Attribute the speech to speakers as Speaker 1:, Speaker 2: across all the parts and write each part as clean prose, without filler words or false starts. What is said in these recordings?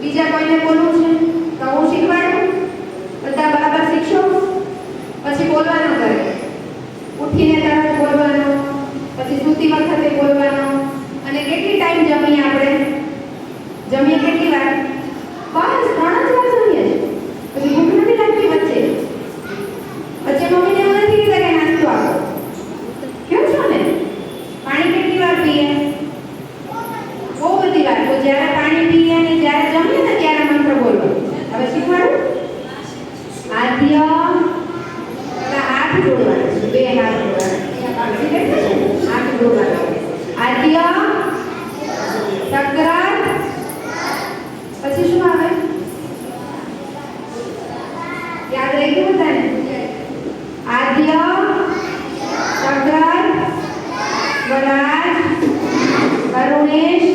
Speaker 1: બીજા કોઈને બોલવું છે તો હું શીખવાડું, બધા બરાબર શીખશો. પછી બોલવાનું કરે, ઉઠીને તરત બોલવાનું, પછી સૂતી વખતે બોલવાનું. અને કેટલી ટાઈમ જમીએ આપણે? જમીએ કેટલી વાર? બસ 3 જ વાર જમીએ. પછી ભૂખ નથી લાગતી વચ્ચે? મમ્મીને એવું નથી કીધા કે નાસ્તો આપો? કેવું છો ને? પાણી કેટલી વાર પીએ? બહુ બધી વાર. તો જ્યારે પાણી પીએ અને જ્યારે જમીએ ને ત્યારે મંત્ર બોલવો. હવે શીખવાડું? આદ્ય, હાથ જોડવાના છે, 2 હાથ જોડવાના. હાથ જોડવાના. આદ્ય, સક્રાત, પછી શું આવે? યાદ રહી ગયું બધાને? આદ્ય, સક્રાત, વરાજ, કરુણેશ,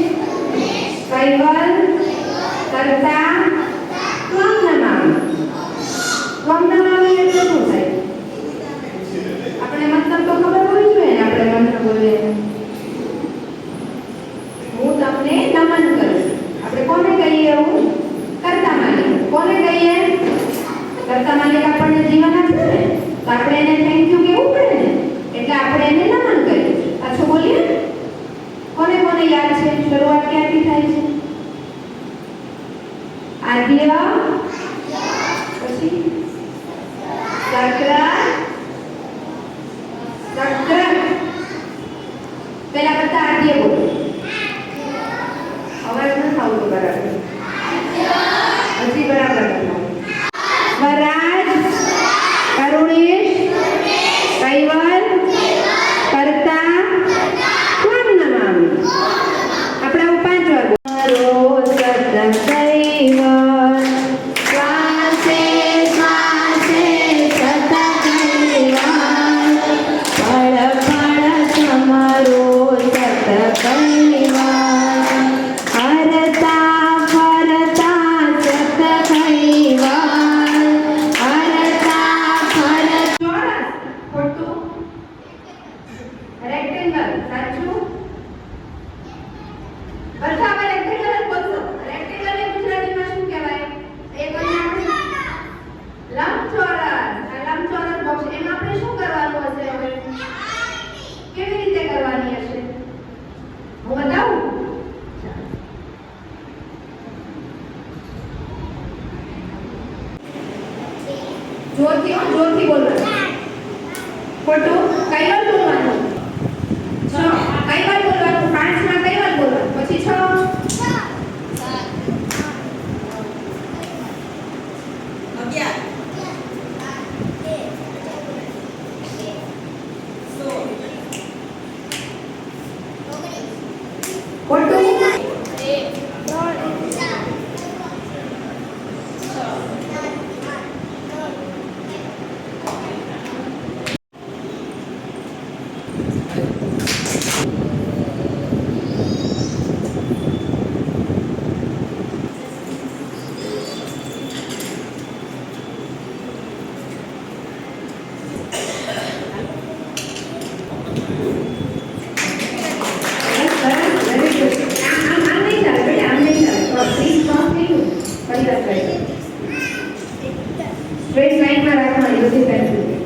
Speaker 1: કૈવલ, કર્તા, ત્વમ નમામિ. ત્વમ નમામિ એટલે શું થાય? આપણે મતલબ તો ખબર હોવી જોઈએ ને, આપણે મંત્ર બોલીએ. હું તમને નમન કરું. આપણે કોને કહીએ એવું? કર્તા માલિક. કોને કહીએ? કર્તા માલિક આપણને જીવન આપ્યું ને, તો આપણે એને થેન્ક યુ કહેવું પડે ને, એટલે આપણે એને નમન કરીએ. પાછું બોલીએ. કોને કોને યાદ છે? શરૂઆત ક્યાંથી થાય છે? આદ્ય, પછી સક્રાત, પહેલા બધા આદ્ય બોલો. અવાજ ન આવતો બરાબર. હજી બરાબર બોલો. વરાજ, કરુણેશ, કૈવલ, કર્તા, ત્વમ નમામિ. આપણે 5 વાર બોલો. શ્વાસે શ્વાસે સતત કૈવાલ, પળ પળ તમારો સતત કૈવાલ, હરતા ફરતા સતત કૈવાલ, હરતા ફરતા. ચોરસ ખોટું, રેક્ટેંગલ સાચું. બધા હવે રેક્ટેંગલ જ બોલશો. રેક્ટેંગલને ગુજરાતીમાં શું કહેવાય? એ કોઈને આપણે લંબચોરસ. આ લંબચોરસ બોક્સ, એમાં આપણે શું કરવાનું હશે? હવે કેવી રીતે કરવાની હશે? હું બતાવું? જોરથી બોલવાનું. ખોટું. કૈવલ બોલવાનું. 6 કૈવલ બોલવાનું. 5 માં કૈવલ બોલવાનું. પછી 6 ખોટું. સ્ટ્રેટ લાઈનમાં રાખવાની બધી પેન્સિલ.